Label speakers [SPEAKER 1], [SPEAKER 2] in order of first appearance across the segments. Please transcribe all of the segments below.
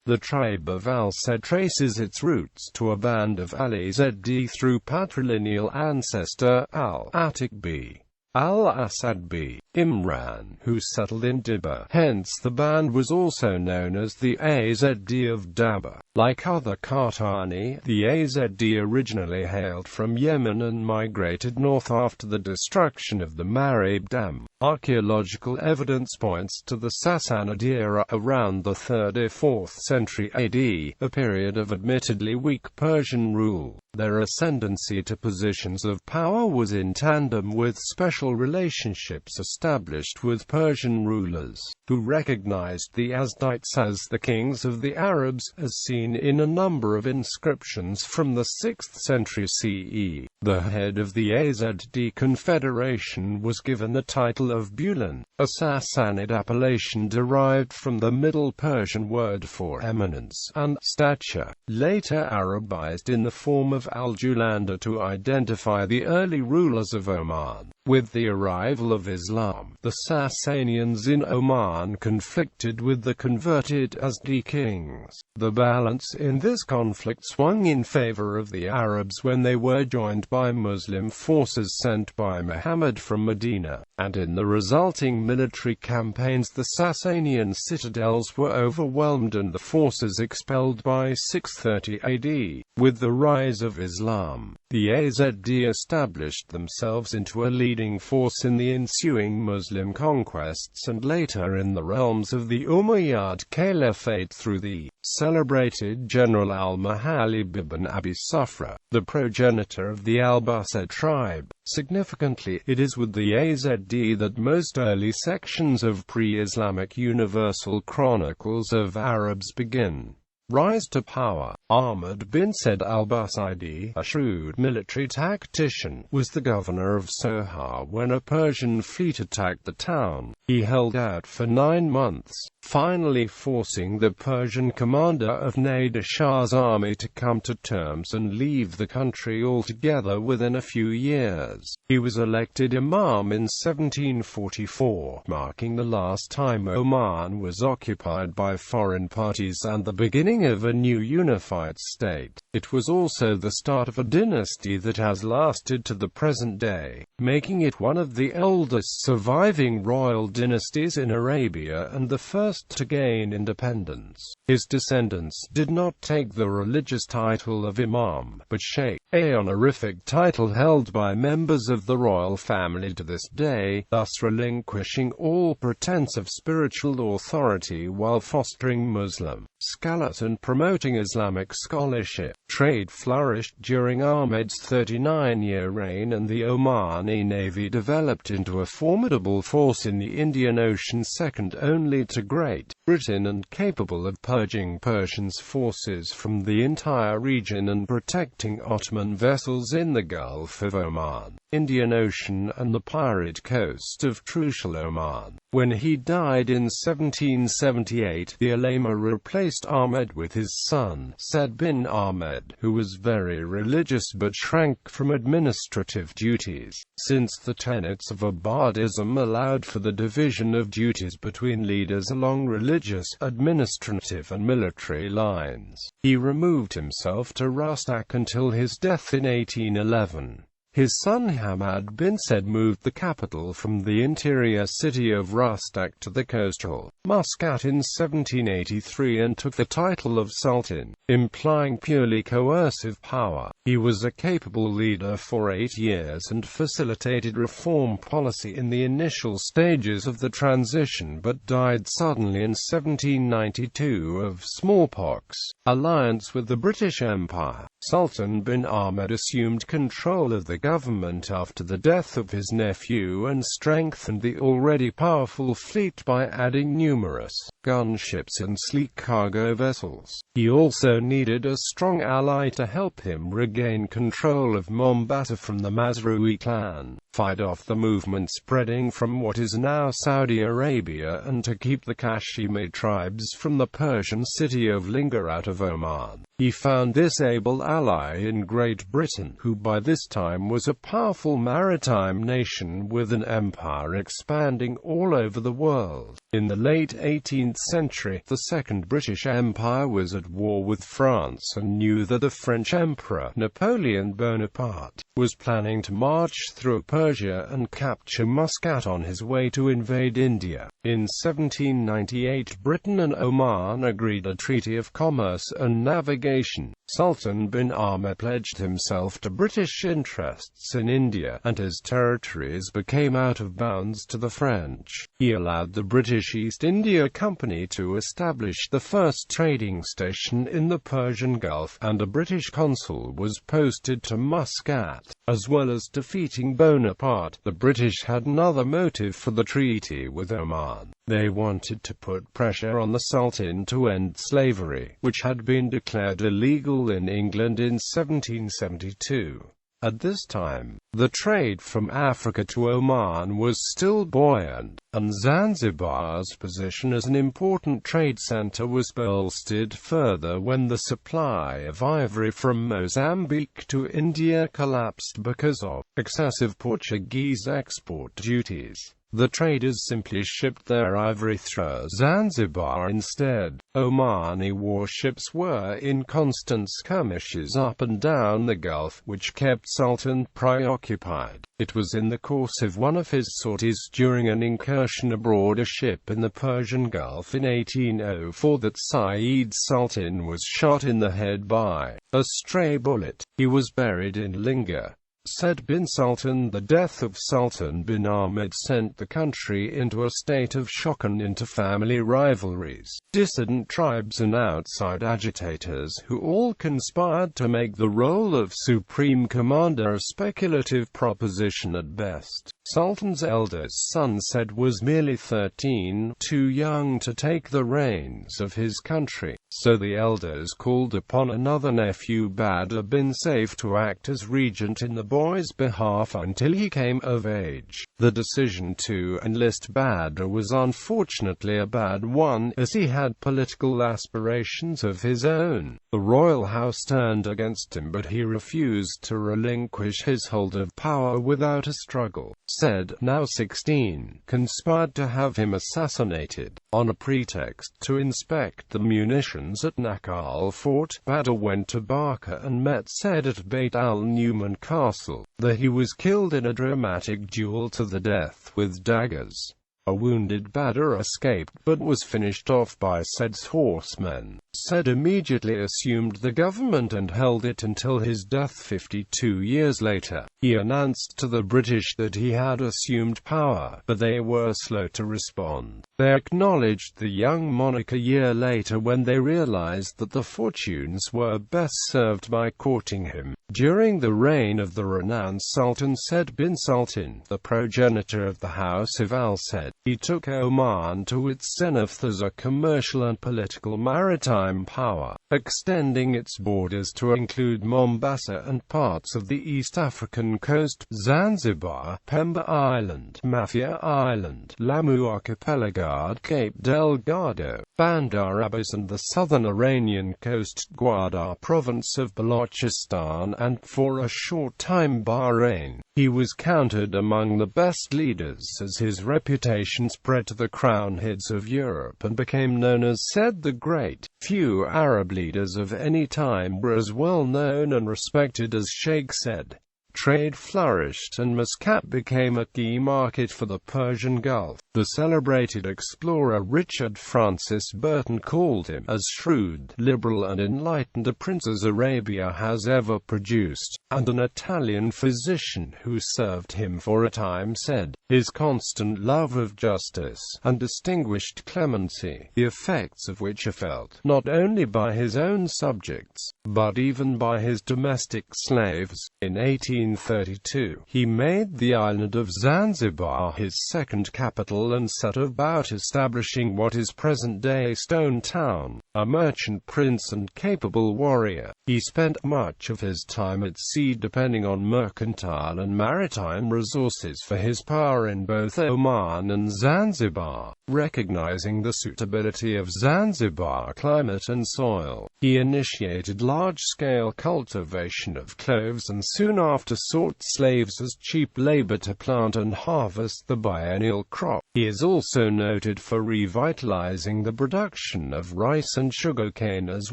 [SPEAKER 1] The tribe of al-Asad traces its roots to a band of al-Azd through patrilineal ancestor Atik b.al-Asad b.Imran, who settled in Dibba. Hence the band was also known as the Azd of Daba. Like other Qahtani, the Azd originally hailed from Yemen and migrated north after the destruction of the Marib Dam. Archaeological evidence points to the Sassanid era around the 3rd or 4th century AD, a period of admittedly weak Persian rule. Their ascendancy to positions of power was in tandem with special relationships established with Persian rulers, who recognized the Azdites as the kings of the Arabs, as seen in a number of inscriptions from the 6th century CE. The head of the Azd confederation was given the title of b.Imran, a Sassanid appellation derived from the Middle Persian word for eminence and stature, later Arabized in the form of al-Julanda to identify the early rulers of Oman. With the arrival of Islam, the Sassanians in Oman conflicted with the converted Azdi kings. The balance in this conflict swung in favor of the Arabs when they were joined by Muslim forces sent by Muhammad from Medina, and in the resulting military campaigns the Sassanian citadels were overwhelmed and the forces expelled by 630 AD. With the rise of Islam, the Azd established themselves into a leading force in the ensuing Muslim conquests and later in the realms of the Umayyad Caliphate through the celebrated General al-Muhalib ibn Abi Sufra, the progenitor of the al-Asad tribe. Significantly, it is with the Azd that most early sections of pre-Islamic universal chronicles of Arabs begin. Rise to power. Ahmad bin Said al-Busidi, a shrewd military tactician, was the governor of Sohar when a Persian fleet attacked the town. He held out for 9 months, finally forcing the Persian commander of Nader Shah's army to come to terms and leave the country altogether within a few years. He was elected imam in 1744, marking the last time Oman was occupied by foreign parties and the beginning of a new unified state. It was also the start of a dynasty that has lasted to the present day, making it one of the oldest surviving royal dynasties in Arabia and the first to gain independence. His descendants did not take the religious title of imam, but sheikh, a honorific title held by members of the royal family to this day, thus relinquishing all pretense of spiritual authority while fostering Muslim scholars and promoting Islamic scholarship. Trade flourished during Ahmed's 39-year reign and the Omani navy developed into a formidable force in the Indian Ocean, second only to Great Britain and capable of purging Persia's forces from the entire region and protecting Ottoman vessels in the Gulf of Oman, Indian Ocean and the pirate coast of Trucial Oman. When he died in 1778, the ulema replaced Ahmed with his son, Said bin Ahmed, who was very religious but shrank from administrative duties, since the tenets of Abadism allowed for the division of duties between leaders along religious, administrative and military lines. He removed himself to Rustak until his death in 1811. His son Hamad bin Said moved the capital from the interior city of Rustak to the coastal Muscat in 1783 and took the title of Sultan, implying purely coercive power. He was a capable leader for 8 years and facilitated reform policy in the initial stages of the transition but died suddenly in 1792 of smallpox. Alliance with the British Empire. Sultan bin Ahmed assumed control of the government after the death of his nephew and strengthened the already powerful fleet by adding numerous gunships and sleek cargo vessels. He also needed a strong ally to help him regain control of Mombasa from the Masrui clan, fight off the movement spreading from what is now Saudi Arabia and to keep the Kashmir tribes from the Persian city of Lingar out of Oman. He found this able ally in Great Britain, who by this time was a powerful maritime nation with an empire expanding all over the world. In the late 18th century, the Second British Empire was at war with France and knew that the French Emperor, Napoleon Bonaparte, was planning to march through Persia and capture Muscat on his way to invade India. In 1798, Britain and Oman agreed a treaty of commerce and navigation. Sultan bin Ahmed pledged himself to British interests in India, and his territories became out of bounds to the French. He allowed the British East India Company to establish the first trading station in the Persian Gulf, and a British consul was posted to Muscat. As well as defeating Bonaparte, the British had another motive for the treaty with Oman. They wanted to put pressure on the Sultan to end slavery, which had been declared illegal in England in 1772. At this time, the trade from Africa to Oman was still buoyant, and Zanzibar's position as an important trade center was bolstered further when the supply of ivory from Mozambique to India collapsed because of excessive Portuguese export duties. The traders simply shipped their ivory through Zanzibar instead. Omani warships were in constant skirmishes up and down the Gulf, which kept Sultan preoccupied. It was in the course of one of his sorties during an incursion aboard a ship in the Persian Gulf in 1804 that Saeed Sultan was shot in the head by a stray bullet. He was buried in Linga. Said bin Sultan, the death of Sultan bin Ahmed sent the country into a state of shock and into family rivalries, dissident tribes and outside agitators who all conspired to make the role of supreme commander a speculative proposition at best. Sultan's eldest son said was merely 13, too young to take the reins of his country, so the elders called upon another nephew Badr bin Saif to act as regent in the boy's behalf until he came of age. The decision to enlist Badr was unfortunately a bad one, as he had political aspirations of his own. The royal house turned against him, but he refused to relinquish his hold of power without a struggle. Said, now 16, conspired to have him assassinated. On a pretext to inspect the munitions at Nakal Fort, Badr went to Barca and met Said at Beit al-Numan Castle. There he was killed in a dramatic duel to the death with daggers. A wounded Badr escaped, but was finished off by Said's horsemen. Said immediately assumed the government and held it until his death 52 years later. He announced to the British that he had assumed power, but they were slow to respond. They acknowledged the young monarch a year later when they realized that the fortunes were best served by courting him. During the reign of the renowned Sultan Said bin Sultan, the progenitor of the House of Al-Said, he took Oman to its zenith as a commercial and political maritime power, extending its borders to include Mombasa and parts of the East African coast, Zanzibar, Pemba Island, Mafia Island, Lamu Archipelago, Cape Delgado, Bandar Abbas and the southern Iranian coast, Gwadar province of Balochistan, and for a short time Bahrain. He was counted among the best leaders as his reputation spread to the crown heads of Europe and became known as Said the Great. Few Arab leaders of any time were as well known and respected as Sheikh Said. Trade flourished and Muscat became a key market for the Persian Gulf. The celebrated explorer Richard Francis Burton called him as shrewd, liberal and enlightened a prince as Arabia has ever produced, and an Italian physician who served him for a time said, his constant love of justice and distinguished clemency, the effects of which are felt not only by his own subjects, but even by his domestic slaves. In 1832, he made the island of Zanzibar his second capital and set about establishing what is present-day Stone Town. A merchant prince and capable warrior, he spent much of his time at sea depending on mercantile and maritime resources for his power in both Oman and Zanzibar. Recognizing the suitability of Zanzibar climate and soil, he initiated large-scale cultivation of cloves and soon after sought slaves as cheap labor to plant and harvest the biennial crop. He is also noted for revitalizing the production of rice and sugarcane as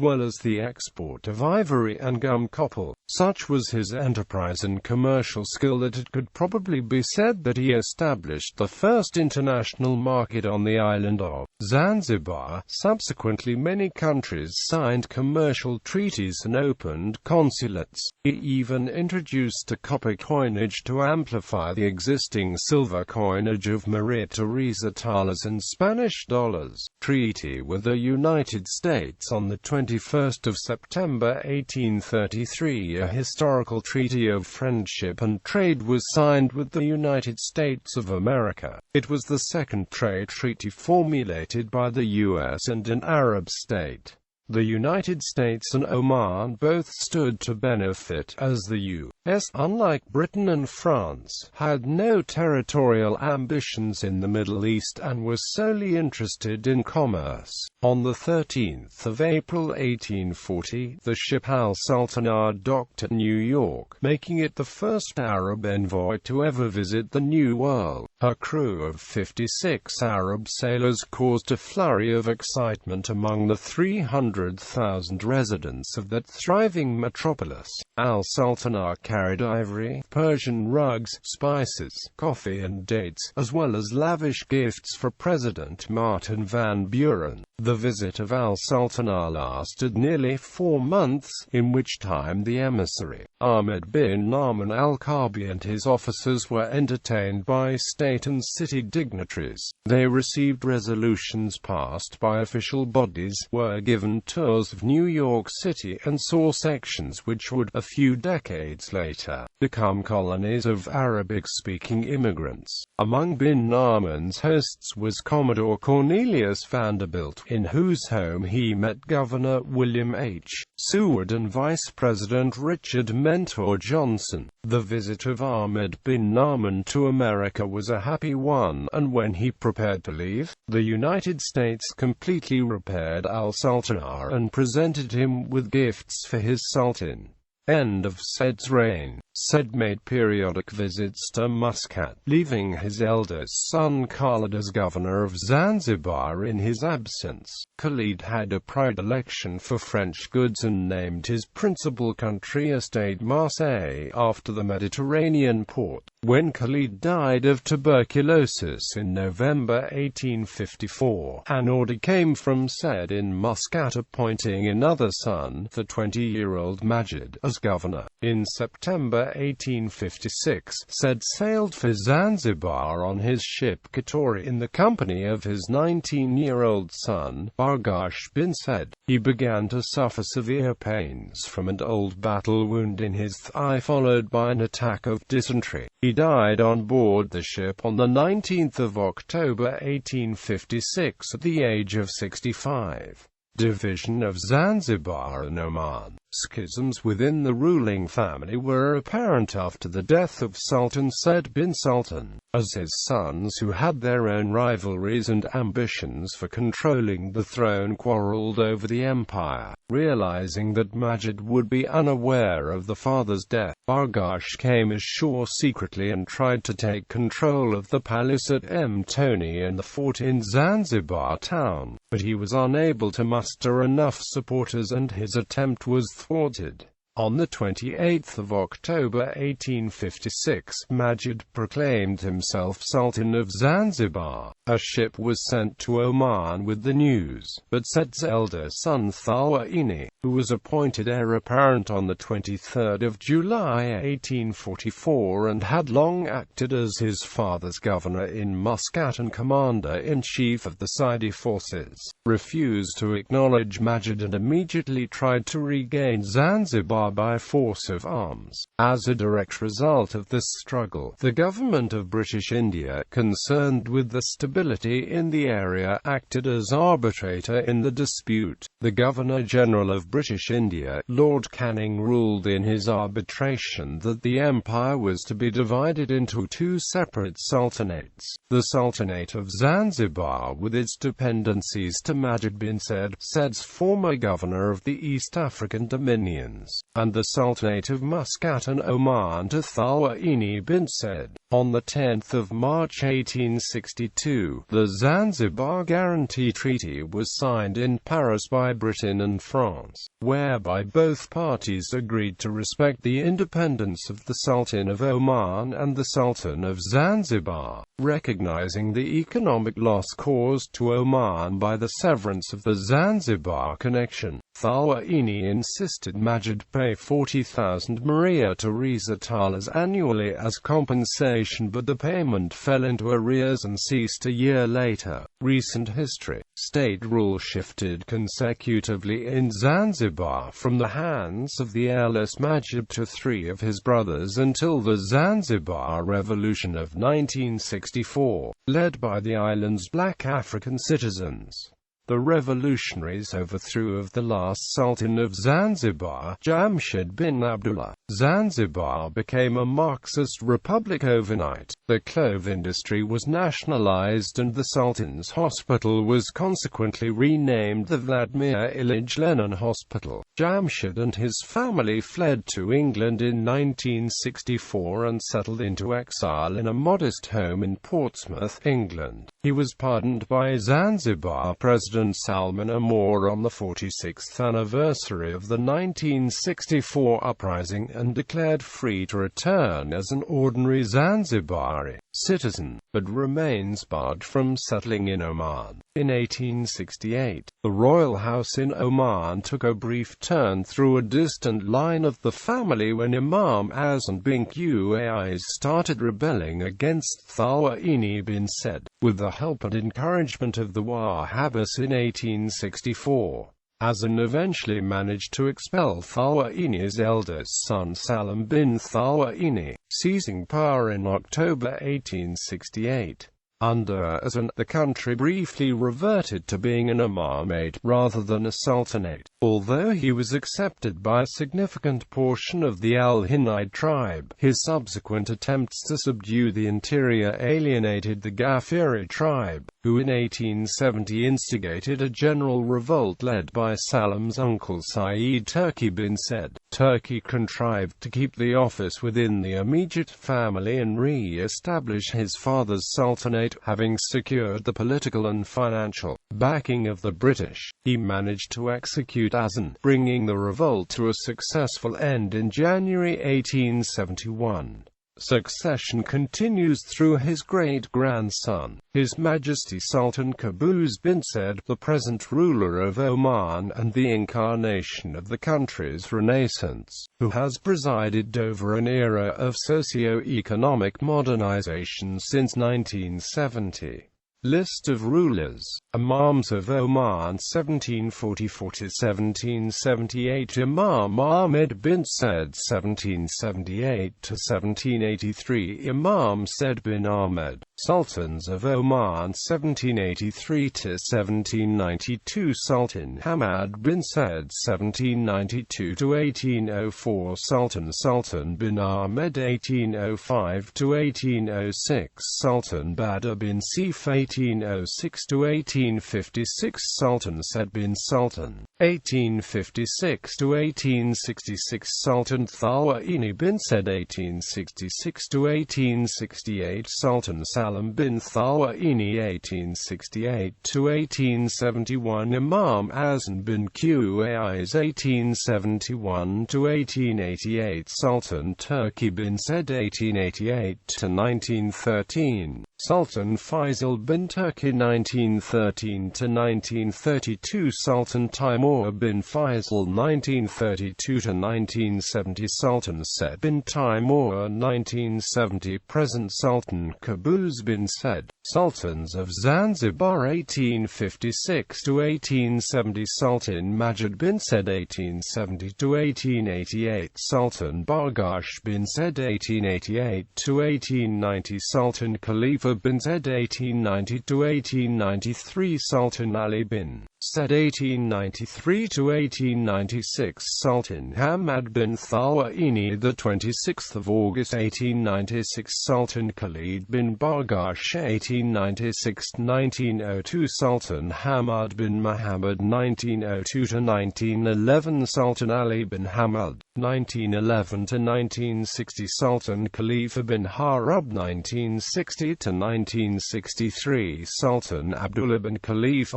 [SPEAKER 1] well as the export of ivory and gum copal. Such was his enterprise and commercial skill that it could probably be said that he established the first international market on the island of Zanzibar. Subsequently, many countries signed commercial treaties and opened consulates. He even introduced a copper coinage to amplify the existing silver coinage of Maria Teresa thalers and Spanish dollars. Treaty with the United States on the 21st of September 1833. A historical treaty of friendship and trade was signed with the United States of America. It was the second trade treaty formulated by the U.S. and an Arab state. The United States and Oman both stood to benefit, as the U.S., unlike Britain and France, had no territorial ambitions in the Middle East and was solely interested in commerce. On the 13th of April 1840, the ship Al-Sultanah docked at New York, making it the first Arab envoy to ever visit the New World. Her crew of 56 Arab sailors caused a flurry of excitement among the 300,000 residents of that thriving metropolis. Al-Sultanah carried ivory, Persian rugs, spices, coffee and dates, as well as lavish gifts for President Martin van Buren. The visit of Al-Sultanah lasted nearly 4 months, in which time the emissary, Ahmed bin Naaman al-Kabi, and his officers were entertained by state and city dignitaries. They received resolutions passed by official bodies, were given tours of New York City, and saw sections which would, a few decades later, become colonies of Arabic-speaking immigrants. Among bin Naaman's hosts was Commodore Cornelius Vanderbilt, in whose home he met Governor William H. Seward and Vice President Richard Mentor Johnson. The visit of Ahmed bin Naaman to America was a happy one, and when he prepared to leave, the United States completely repaired Al-Sultanah and presented him with gifts for his sultan. End of Said's reign. Said made periodic visits to Muscat, leaving his eldest son Khalid as governor of Zanzibar in his absence. Khalid had a predilection for French goods and named his principal country estate Marseille after the Mediterranean port. When Khalid died of tuberculosis in November 1854, an order came from Said in Muscat appointing another son, the 20-year-old Majid, as governor. In September 1856, Said sailed for Zanzibar on his ship Qahtani in the company of his 19-year-old son, Bargash bin Said. He began to suffer severe pains from an old battle wound in his thigh followed by an attack of dysentery. He died on board the ship on the 19th of October 1856 at the age of 65. Division of Zanzibar and Oman. Schisms within the ruling family were apparent after the death of Sultan Said bin Sultan, as his sons, who had their own rivalries and ambitions for controlling the throne, quarreled over the empire. Realizing that Majid would be unaware of the father's death, Bargash came ashore secretly and tried to take control of the palace at Mtoni and the fort in Zanzibar town, but he was unable to muster enough supporters and his attempt was thwarted. On the 28th of October 1856, Majid proclaimed himself Sultan of Zanzibar. A ship was sent to Oman with the news, but Said's elder son Thalwini, who was appointed heir apparent on the 23rd of July 1844 and had long acted as his father's governor in Muscat and commander-in-chief of the Saidi forces, refused to acknowledge Majid and immediately tried to regain Zanzibar Zanzibar by force of arms. As a direct result of this struggle, the government of British India, concerned with the stability in the area, acted as arbitrator in the dispute. The Governor-General of British India, Lord Canning, ruled in his arbitration that the empire was to be divided into two separate sultanates: the Sultanate of Zanzibar with its dependencies to Marib bin Said's former governor of the East African Dominions, and the Sultanate of Muscat and Oman to Qahtani bin Said. On 10 March 1862, the Zanzibar Guarantee Treaty was signed in Paris by Britain and France, whereby both parties agreed to respect the independence of the Sultan of Oman and the Sultan of Zanzibar, recognizing the economic loss caused to Oman by the severance of the Zanzibar connection. Qahtani insisted Majid pay 40,000 Maria Theresa thalers annually as compensation, but the payment fell into arrears and ceased a year later. Recent history. State rule shifted consecutively in Zanzibar from the hands of the heirless Majid to three of his brothers until the Zanzibar Revolution of 1964, led by the island's black African citizens. The revolutionaries' overthrew of the last Sultan of Zanzibar, Jamshid bin Abdullah. Zanzibar became a Marxist republic overnight. The clove industry was nationalized and the Sultan's hospital was consequently renamed the Vladimir Ilyich Lenin Hospital. Jamshid and his family fled to England in 1964 and settled into exile in a modest home in Portsmouth, England. He was pardoned by Zanzibar President Salman Amur on the 46th anniversary of the 1964 uprising and declared free to return as an ordinary Zanzibari citizen, but remains barred from settling in Oman. In 1868, the royal house in Oman took a brief turn through a distant line of the family when Imam Azd bin Qais started rebelling against Qahtani bin Said, with the help and encouragement of the Wahhabis in 1864. Azan eventually managed to expel Qahtani's eldest son Salim bin Qahtani, seizing power in October 1868. Under Azan, the country briefly reverted to being an imamate rather than a sultanate, although he was accepted by a significant portion of the Al-Hinayid tribe. His subsequent attempts to subdue the interior alienated the Ghafiri tribe, who in 1870 instigated a general revolt led by Salim's uncle Saeed Turki bin Said. Turki contrived to keep the office within the immediate family and re-establish his father's sultanate. Having secured the political and financial backing of the British, he managed to execute Azan, bringing the revolt to a successful end in January 1871. Succession continues through his great-grandson, His Majesty Sultan Qaboos bin Said, the present ruler of Oman and the incarnation of the country's renaissance, who has presided over an era of socio-economic modernization since 1970. List of rulers. Imams of Oman 1744–1778. Imam Ahmed bin Said 1778–1783. Imam Said bin Ahmed. Sultans of Oman 1783–1792. Sultan Hamad bin Said 1792–1804. Sultan bin Ahmed 1805–1806. Sultan Badr bin Sif 1806–1856. Sultan Said bin Sultan 1856–1866. Sultan Qahtani bin Said 1866–1868. Sultan Salim bin Qahtani 1868–1871. Imam Azan bin Qais 1871–1888. Sultan Turki bin Said 1888–1913. Sultan Faisal bin Turki 1913–1932, Sultan Timur bin Faisal 1932–1970, Sultan Said bin Timur 1970 present, Sultan Qaboos bin Said, Sultans of Zanzibar 1856–1870, Sultan Majid bin Said 1870–1888, Sultan Bargash bin Said 1888–1890, Sultan Khalifa bin Said 1890–1893, Sultan Ali bin Said 1893–1896, Sultan Hamad bin Thawaini the 26th of August 1896, Sultan Khalid bin Bargash 1896–1902, Sultan Hamad bin Muhammad 1902–1911, Sultan Ali bin Hamad 1911–1960, Sultan Khalifa bin Harub 1960–1963, Sultan Abdullah bin Khalifa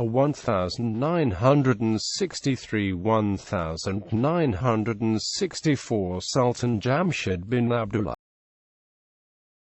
[SPEAKER 1] 1963–1964, Sultan Jamshid bin Abdullah